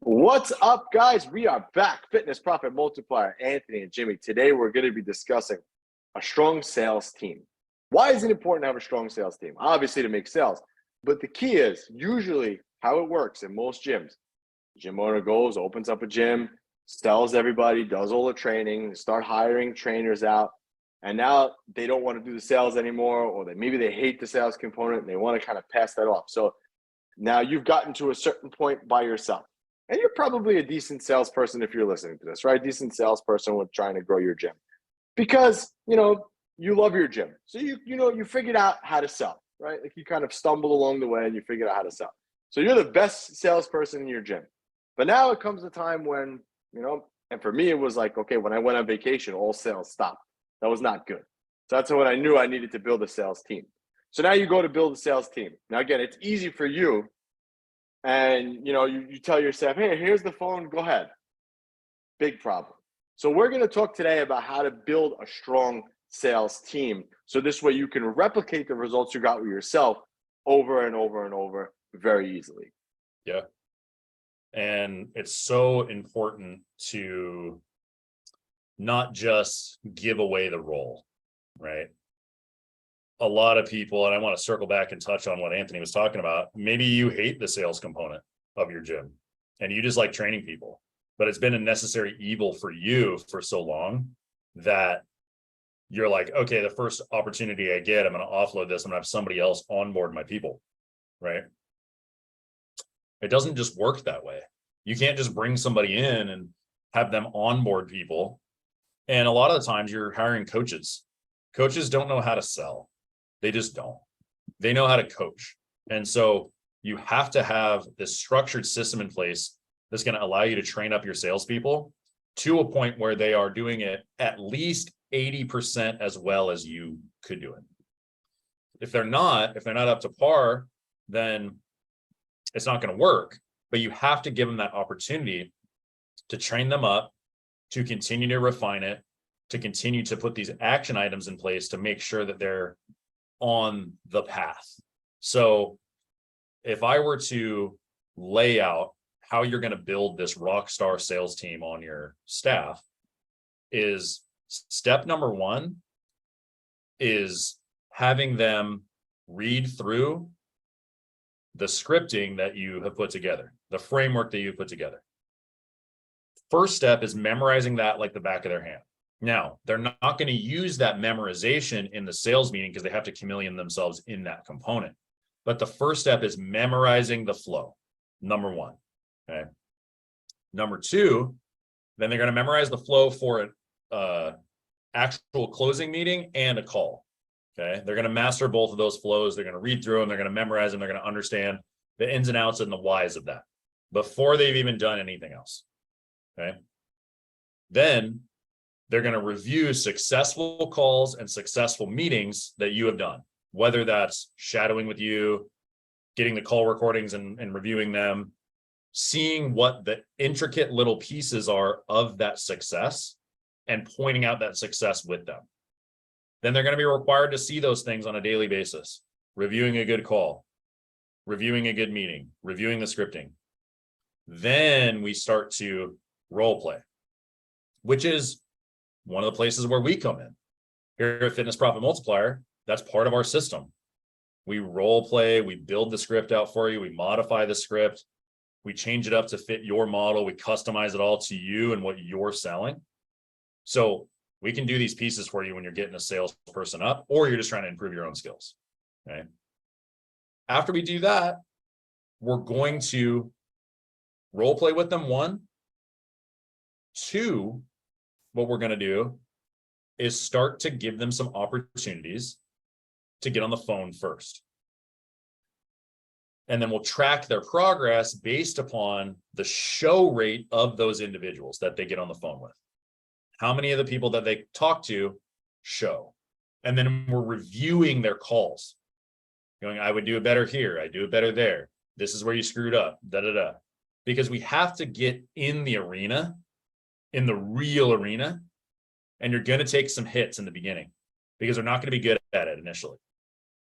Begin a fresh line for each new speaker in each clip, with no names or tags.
What's up, guys? We are back. Fitness Profit Multiplier, Anthony and Jimmy. Today, we're going to be discussing a strong sales team. Why is it important to have a strong sales team? Obviously, to make sales. But the key is usually how it works in most gyms. Gym owner goes, opens up a gym, sells everybody, does all the training, start hiring trainers out. And now they don't want to do the sales anymore, or maybe they hate the sales component and they want to kind of pass that off. So now you've gotten to a certain point by yourself. And you're probably a decent salesperson if you're listening to this, right? Decent salesperson with trying to grow your gym because, you love your gym. So you figured out how to sell, right? Like you kind of stumble along the way and you figured out how to sell. So you're the best salesperson in your gym. But now it comes a time when, and for me, it was like, okay, when I went on vacation, all sales stopped. That was not good. So that's when I knew I needed to build a sales team. So now you go to build a sales team. Now, again, it's easy for you. And, you tell yourself, hey, here's the phone, go ahead. Big problem. So we're going to talk today about how to build a strong sales team. So this way you can replicate the results you got with yourself over and over and over very easily.
Yeah. And it's so important to not just give away the role, right? A lot of people, and I want to circle back and touch on what Anthony was talking about. Maybe you hate the sales component of your gym and you just like training people, but it's been a necessary evil for you for so long that you're like, okay, the first opportunity I get, I'm going to offload this. I'm going to have somebody else onboard my people, right? It doesn't just work that way. You can't just bring somebody in and have them onboard people. And a lot of the times you're hiring coaches. Coaches don't know how to sell. They just don't. They know how to coach. And so you have to have this structured system in place that's going to allow you to train up your salespeople to a point where they are doing it at least 80% as well as you could do it. If they're not up to par, then it's not going to work. But you have to give them that opportunity to train them up, to continue to refine it, to continue to put these action items in place to make sure that they're on the path. So if I were to lay out how you're going to build this rock star sales team on your staff, is step number one is having them read through the scripting that you have put together, the framework that you put together. First step is memorizing that like the back of their hand. Now, they're not going to use that memorization in the sales meeting because they have to chameleon themselves in that component. But the first step is memorizing the flow, number one. Okay. Number two, then they're going to memorize the flow for an actual closing meeting and a call. Okay. They're going to master both of those flows. They're going to read through them. They're going to memorize them. They're going to understand the ins and outs and the whys of that before they've even done anything else. Okay. Then they're going to review successful calls and successful meetings that you have done, whether that's shadowing with you, getting the call recordings and reviewing them, seeing what the intricate little pieces are of that success and pointing out that success with them. Then they're going to be required to see those things on a daily basis, reviewing a good call, reviewing a good meeting, reviewing the scripting. Then we start to role play, which is one of the places where we come in. Here at Fitness Profit Multiplier, that's part of our system. We role play, we build the script out for you, we modify the script, we change it up to fit your model, we customize it all to you and what you're selling. So we can do these pieces for you when you're getting a salesperson up or you're just trying to improve your own skills. Okay. After we do that, we're going to role play with them. One, two, what we're going to do is start to give them some opportunities to get on the phone first. And then we'll track their progress based upon the show rate of those individuals that they get on the phone with. How many of the people that they talk to show? And then we're reviewing their calls. Going, I would do it better here. I do it better there. This is where you screwed up, Because we have to get in the arena, in the real arena, and you're going to take some hits in the beginning because they're not going to be good at it initially.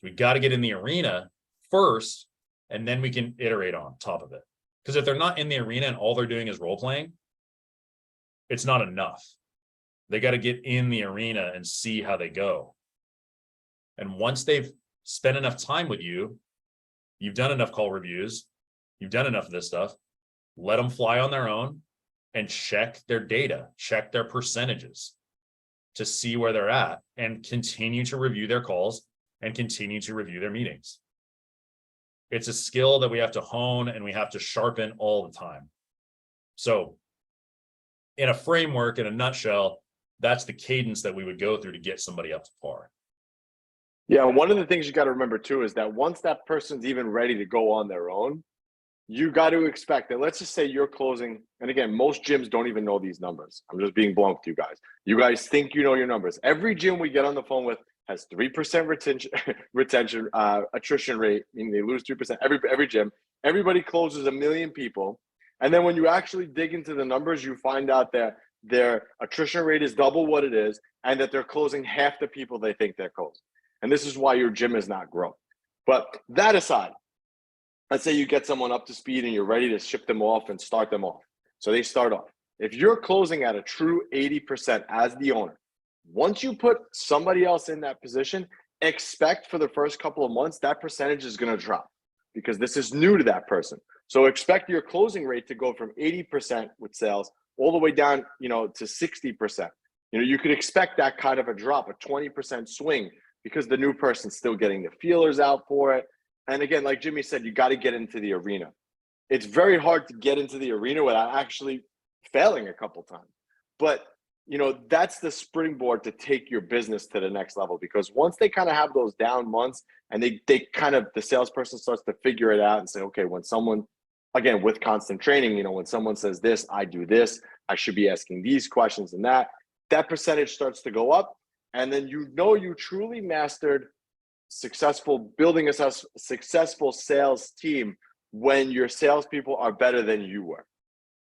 We got to get in the arena first, and then we can iterate on top of it. Because if they're not in the arena and all they're doing is role playing, it's not enough. They got to get in the arena and see how they go. And once they've spent enough time with you, you've done enough call reviews, you've done enough of this stuff, let them fly on their own and check their data, check their percentages to see where they're at, and continue to review their calls and continue to review their meetings. It's a skill that we have to hone and we have to sharpen all the time. So in a framework, in a nutshell, that's the cadence that we would go through to get somebody up to par.
Yeah, one of the things you got to remember too is that once that person's even ready to go on their own, you got to expect that. Let's just say you're closing, and again, most gyms don't even know these numbers. I'm just being blunt with you guys. You guys think you know your numbers. Every gym we get on the phone with has 3% attrition rate, meaning they lose 3%. Every gym, everybody closes 1 million people, and then when you actually dig into the numbers, you find out that their attrition rate is double what it is, and that they're closing half the people they think they're closing. And this is why your gym is not growing. But that aside, let's say you get someone up to speed and you're ready to ship them off and start them off. So they start off. If you're closing at a true 80% as the owner, once you put somebody else in that position, expect for the first couple of months that percentage is going to drop because this is new to that person. So expect your closing rate to go from 80% with sales all the way down, to 60%. You could expect that kind of a drop, a 20% swing, because the new person's still getting the feelers out for it. And again, like Jimmy said, you got to get into the arena. It's very hard to get into the arena without actually failing a couple times. But, that's the springboard to take your business to the next level, because once they kind of have those down months and they kind of, the salesperson starts to figure it out and say, okay, when someone, again, with constant training, when someone says this, I do this, I should be asking these questions and that percentage starts to go up. And then you truly mastered building a successful sales team when your salespeople are better than you were.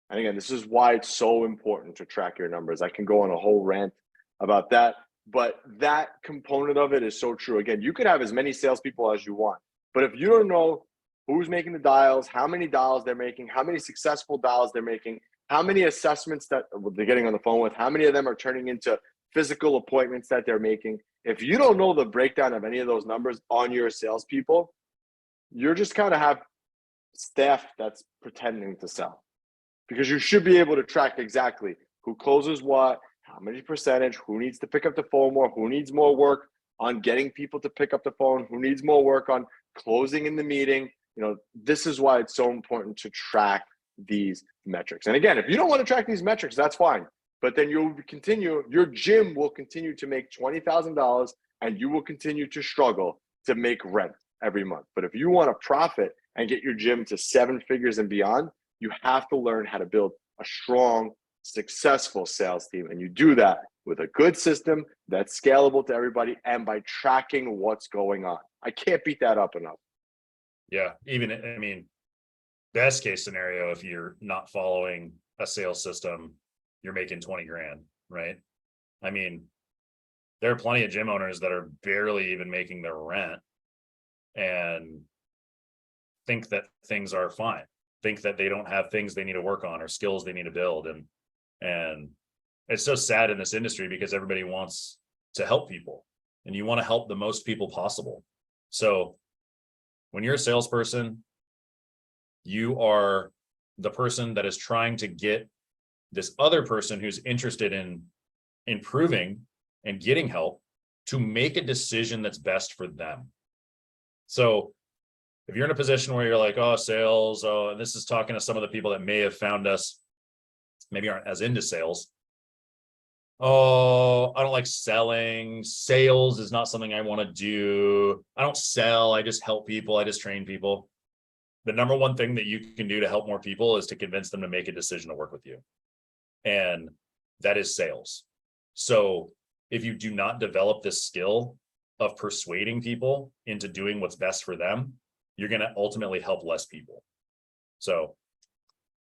And again, this is why it's so important to track your numbers. I can go on a whole rant about that, but that component of it is so true. Again, you could have as many salespeople as you want, but if you don't know who's making the dials, how many dials they're making, how many successful dials they're making, how many assessments that they're getting on the phone with, how many of them are turning into physical appointments that they're making. If you don't know the breakdown of any of those numbers on your salespeople, you're just kind of have staff that's pretending to sell, because you should be able to track exactly who closes what, how many percentage, who needs to pick up the phone more, who needs more work on getting people to pick up the phone, who needs more work on closing in the meeting. This is why it's so important to track these metrics. And again, if you don't want to track these metrics, that's fine. But then your gym will continue to make $20,000 and you will continue to struggle to make rent every month. But if you want to profit and get your gym to 7 figures and beyond, you have to learn how to build a strong, successful sales team. And you do that with a good system that's scalable to everybody and by tracking what's going on. I can't beat that up enough.
Yeah. Best case scenario, if you're not following a sales system, you're making 20 grand, right? There are plenty of gym owners that are barely even making their rent and think that things are fine, think that they don't have things they need to work on or skills they need to build. And it's so sad in this industry because everybody wants to help people and you want to help the most people possible. So when you're a salesperson, you are the person that is trying to get this other person who's interested in improving and getting help to make a decision that's best for them. So if you're in a position where you're like, oh, sales, and this is talking to some of the people that may have found us, maybe aren't as into sales. Oh, I don't like selling. Sales is not something I want to do. I don't sell. I just help people. I just train people. The number one thing that you can do to help more people is to convince them to make a decision to work with you. And that is sales. So if you do not develop this skill of persuading people into doing what's best for them, you're going to ultimately help less people. So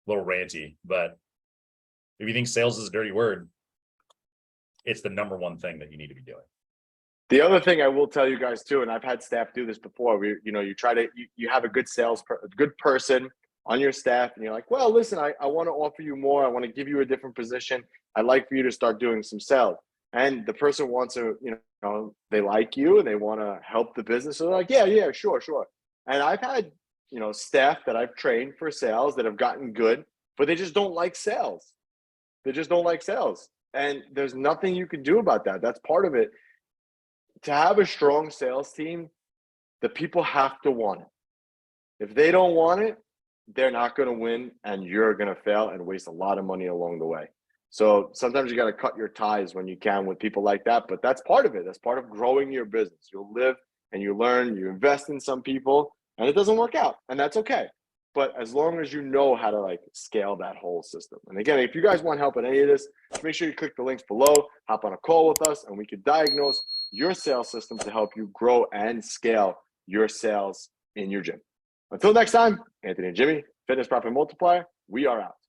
a little ranty, but if you think sales is a dirty word, it's the number one thing that you need to be doing.
The other thing I will tell you guys too, and I've had staff do this before, you have a good good person on your staff and you're like, well, listen, I want to offer you more. I want to give you a different position. I'd like for you to start doing some sales. And the person wants to, they like you and they want to help the business. So they're like, yeah, sure. And I've had, staff that I've trained for sales that have gotten good, but they just don't like sales. They just don't like sales. And there's nothing you can do about that. That's part of it. To have a strong sales team, the people have to want it. If they don't want it, they're not going to win and you're going to fail and waste a lot of money along the way. So sometimes you got to cut your ties when you can with people like that, but that's part of it. That's part of growing your business. You'll live and you learn, you invest in some people and it doesn't work out, and that's okay. But as long as you know how to scale that whole system. And again, if you guys want help in any of this, make sure you click the links below, hop on a call with us, and we can diagnose your sales system to help you grow and scale your sales in your gym. Until next time, Anthony and Jimmy, Fitness Profit Multiplier, we are out.